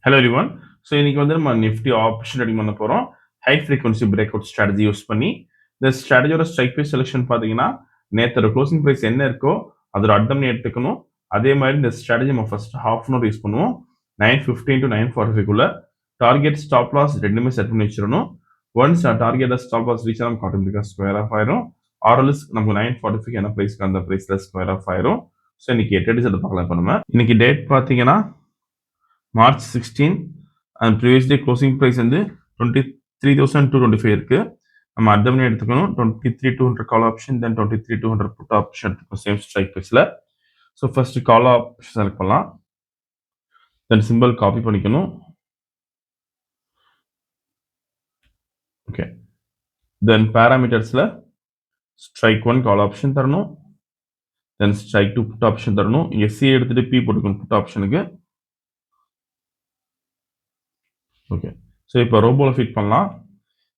Hello everyone. So இன்னைக்கு வந்து நம்ம நிஃப்டி ஆப்ஷன் ட்ரேடிங் பண்ண போகிறோம். High frequency break out strategy use பண்ணி இந்த ஸ்ட்ராட்டஜியோட ஸ்ட்ரைக் ப்ரைஸ் செலெக்ஷன் பார்த்தீங்கன்னா நேற்றோட க்ளோசிங் ப்ரைஸ் என்ன இருக்கோ அதோட அட்டம் எடுத்துக்கணும். அதே மாதிரி இந்த ஸ்ட்ராட்டஜி நம்ம first half an hour use பண்ணுவோம். 9:15 to 9:45 டார்கெட் ஸ்டாப் லாஸ் ரெண்டுமே செட் பண்ணி வச்சிடணும். Once target stop loss reach நமக்கு ஆட்டோமேட்டிக்காக ஸ்கொயர் ஆஃப் ஆயிரும். ஆர்எல்எஸ் நமக்கு 9:45 என்ன ப்ரைஸ்க்கு அந்த ப்ரைஸில் ஸ்கொயர் ஆஃப் ஆயிரும். ஸோ இன்னைக்கு 8 ரிசல்ட் பார்க்கலாம். இப்போ நம்ம இன்னைக்கு டேட் பார்த்தீங்கன்னா March 16 and previous day closing price வந்து 23,225 இருக்கு. நம்ம அட்டம் எடுத்துக்கணும். 23,200 call option, then 23,200 put option எடுத்துக்கணும் சேம் ஸ்ட்ரைக் ப்ரைஸில். So first call option select பண்ணலாம். தென் சிம்பிள் காப்பி பண்ணிக்கணும். ஓகே, தென் பேராமீட்டர்ஸில் ஸ்ட்ரைக் 1 கால் ஆப்ஷன் தரணும். தென் ஸ்ட்ரைக் 2 புட் ஆப்ஷன் தரணும். எஸ்சி எடுத்துட்டு பி போட்டுக்கணும் புட் ஆப்ஷனுக்கு. ஓகே, ஸோ இப்போ ரோபோவில் ஃபீட் பண்ணலாம்.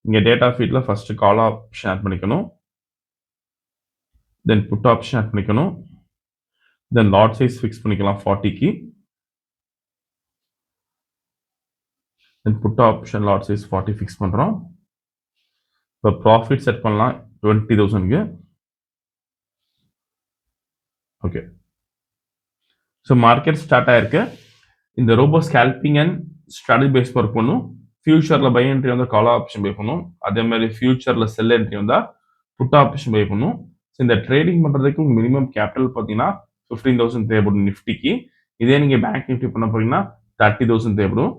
இங்கே டேட்டா ஃபீட்டில் ஃபர்ஸ்ட் கால் ஆப்ஷன் ஆட் பண்ணிக்கணும். தென் புட் ஆப்ஷன் ஆட் பண்ணிக்கணும். தென் லாட் சைஸ் ஃபிக்ஸ் பண்ணிக்கலாம் 40க்கு. Then put option lot size 40 fix பண்ணுறோம். இப்போ ப்ராஃபிட் செட் பண்ணலாம் 20,000க்கு. ஓகே, ஸோ மார்க்கெட் ஸ்டார்ட் ஆயிருக்கு. இந்த robo scalping and strategy base work பண்ணும். ஃபியூச்சரில் பை என்ட்ரி வந்தால் கால் ஆப்ஷன் பை பண்ணும். அதே மாதிரி ஃபியூச்சரில் செல் என்ட்ரி வந்தால் புட் ஆப்ஷன் பை பண்ணும். ஸோ இந்த ட்ரேடிங் பண்ணுறதுக்கு மினிமம் கேபிட்டல் பார்த்தீங்கன்னா 15,000 தேவைப்படும் நிஃப்டிக்கு. இதே நீங்கள் பேங்க் நிஃப்டி பண்ண போறீங்கன்னா 30,000 தேவைப்படும்.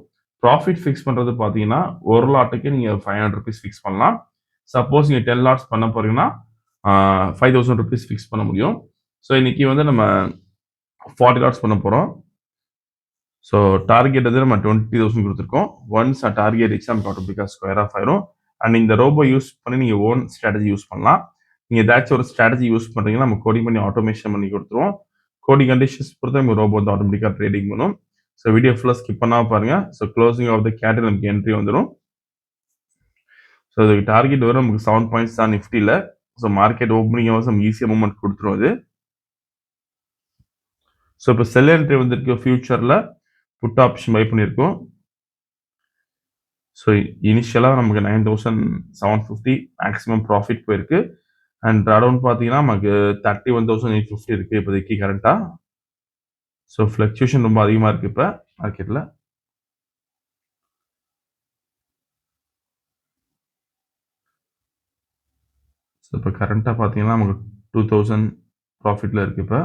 ப்ராஃபிட் ஃபிக்ஸ் பண்ணுறது பார்த்தீங்கன்னா ஒரு லாட்டுக்கு நீங்கள் 500 rupees ஃபிக்ஸ் பண்ணலாம். சப்போஸ் நீங்கள் 10 லாட்ஸ் பண்ண போறீங்கன்னா 5,000 rupees ஃபிக்ஸ் பண்ண முடியும். ஸோ இன்னைக்கு வந்து நம்ம 40 லாட்ஸ் பண்ண போகிறோம். ஸோ டார்கெட் வந்து நம்ம 20,000 கொடுத்துருக்கோம். ஒன்ஸ் டார்கெட் ரீச் நமக்கு ஆட்டோமேட்டிக்காக ஸ்கொயர் ஆஃப் ஆயிரும். அண்ட் இந்த ரோபோ யூஸ் பண்ணி நீங்கள் ஓன் ஸ்ட்ராட்டஜி யூஸ் பண்ணலாம். நீங்கள் ஏதாச்சும் ஒரு ஸ்ட்ராட்டஜி யூஸ் பண்ணுறீங்கன்னா நம்ம கோடிங் பண்ணி ஆட்டோமேஷன் பண்ணி கொடுத்துருவோம். கோடிங் கண்டிஷன்ஸ் பொறுத்த நம்ம ரோபோ வந்து ஆட்டோமேட்டிக்காக ட்ரேடிங் பண்ணும். ஸோ வீடியோ ஃபுல்லாக ஸ்கிப் பண்ணாமல் பாருங்கள். So closing of the candle நமக்கு என்ட்ரி வந்துடும். ஸோ அதுக்கு டார்கெட் வரும் நமக்கு 7 பாயிண்ட்ஸ் தான் நிஃப்டியில். ஸோ மார்க்கெட் ஓப்பனிங் ஹவர்ஸ் நம்ம ஈஸியாக மூவ்மெண்ட் கொடுத்துரும் அது. ஸோ இப்போ செல் என்ட்ரி வந்துருக்கு. ஃபியூச்சரில் புட் ஆப்ஷன் பை பண்ணியிருக்கோம். ஸோ இனிஷியலாக நமக்கு 9,750 மேக்ஸிமம் ப்ராஃபிட் போயிருக்கு. அண்ட் அரௌண்ட் பார்த்தீங்கன்னா நமக்கு 31,850 இருக்குது இப்போதைக்கு கரண்ட்டாக. ஸோ ஃப்ளக்சுவேஷன் ரொம்ப அதிகமாக இருக்குது இப்போ மார்க்கெட்டில். ஸோ இப்போ கரண்ட்டாக பார்த்தீங்கன்னா நமக்கு 2,000 ப்ராஃபிட்டில் இருக்குது இப்போ.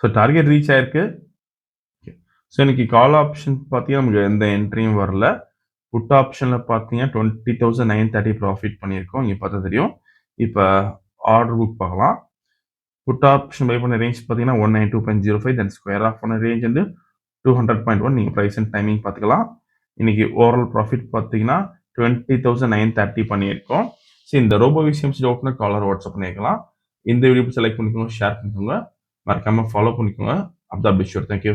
ஸோ டார்கெட் ரீச் ஆயிருக்கு. ஸோ இன்னைக்கு கால் ஆப்ஷன் பார்த்தீங்கன்னா நமக்கு எந்த என்ட்ரியும் வரல. புட் ஆப்ஷனில் பார்த்தீங்கன்னா 20,930 ப்ராஃபிட் பண்ணியிருக்கோம். இங்கே பார்த்தா தெரியும். இப்போ ஆர்டர் புக் பார்க்கலாம். புட் ஆப்ஷன் பை பண்ண ரேஞ்ச் பார்த்தீங்கன்னா 192.05, தென் ஸ்கொயர் ஆஃப் பண்ண ரேஞ்ச் வந்து 200.1. நீங்கள் ப்ரைஸ் அண்ட் டைமிங் பார்த்துக்கலாம். இன்னைக்கு ஓவரால் ப்ராஃபிட் பார்த்தீங்கன்னா 20,930 பண்ணியிருக்கோம். ஸோ இந்த ரோபோ விஷயம் டவுட்னா காலர் வாட்ஸ்அப் பண்ணிக்கலாம். இந்த வீடியோ செலக்ட் பண்ணிக்கோங்க, ஷேர் பண்ணிக்கோங்க, மறக்காமல் ஃபாலோ பண்ணிக்கோங்க. அப்தான் பிஷூர். தேங்க்யூ.